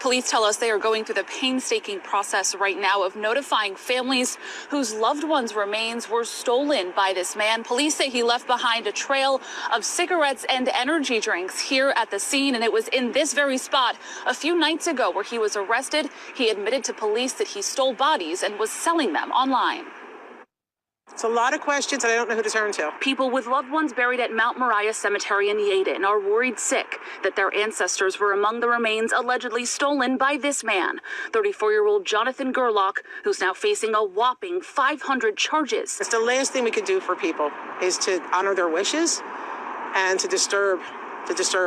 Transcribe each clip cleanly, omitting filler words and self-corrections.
Police tell us they are going through the painstaking process right now of notifying families whose loved ones' remains were stolen by this man. Police say he left behind a trail of cigarettes and energy drinks here at the scene, and it was in this very spot a few nights ago where he was arrested. He admitted to police that he stole bodies and was selling them online. It's a lot of questions, and I don't know who to turn to. People with loved ones buried at Mount Moriah Cemetery in Yeadon are worried sick that their ancestors were among the remains allegedly stolen by this man, 34-year-old Jonathan Gerlach, who's now facing a whopping 500 charges. It's the last thing we can do for people is to honor their wishes and to disturb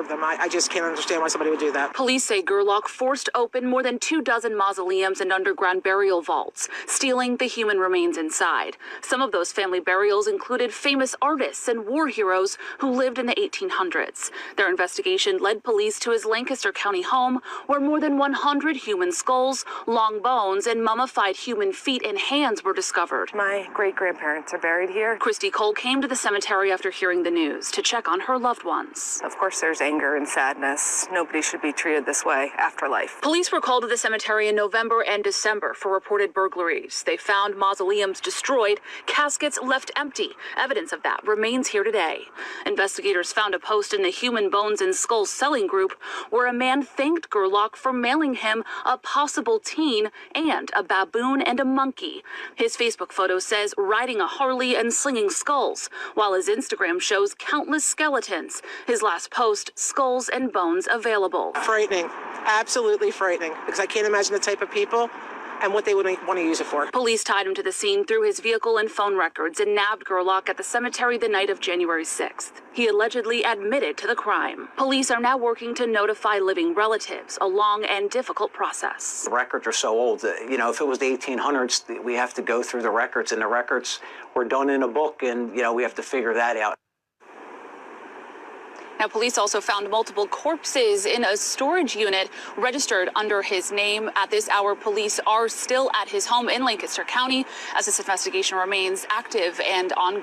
them. I just can't understand why somebody would do that. Police say Gerlach forced open more than 24 mausoleums and underground burial vaults, stealing the human remains inside. Some of those family burials included famous artists and war heroes who lived in the 1800s. Their investigation led police to his Lancaster County home, where more than 100 human skulls, long bones, and mummified human feet and hands were discovered. My great-grandparents are buried here. Christy Cole came to the cemetery after hearing the news to check on her loved ones. Of course, there's anger and sadness. Nobody should be treated this way after life. Police were called to the cemetery in November and December for reported burglaries. They found mausoleums destroyed, caskets left empty. Evidence of that remains here today. Investigators found a post in the Human Bones and Skulls selling group where a man thanked Gerlach for mailing him a possible teen and a baboon and a monkey. His Facebook photo says riding a Harley and slinging skulls, while his Instagram shows countless skeletons. His last post, skulls and bones available. Frightening, absolutely frightening, because I can't imagine the type of people and what they would want to use it for. Police tied him to the scene through his vehicle and phone records and nabbed Gerlach at the cemetery the night of January 6th. He allegedly admitted to the crime. Police are now working to notify living relatives, a long and difficult process. The records are so old. You know, if it was the 1800s, we have to go through the records, and the records were done in a book, and, you know, we have to figure that out. Now, police also found multiple corpses in a storage unit registered under his name. At this hour, police are still at his home in Lancaster County as this investigation remains active and ongoing.